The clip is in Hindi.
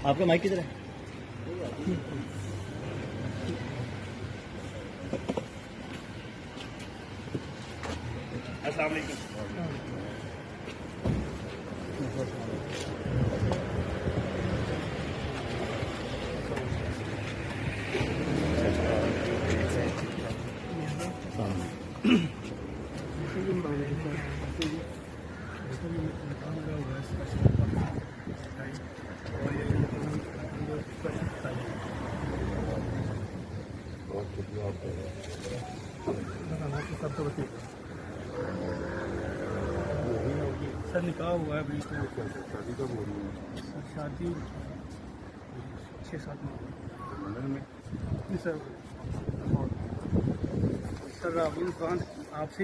आपका माइक किधर है? अस्सलाम वालेकुम। सर निकाह हुआ है अभी तो। शादी कब हो रही है? शादी 6-7 में। सर राहुल खान आपसे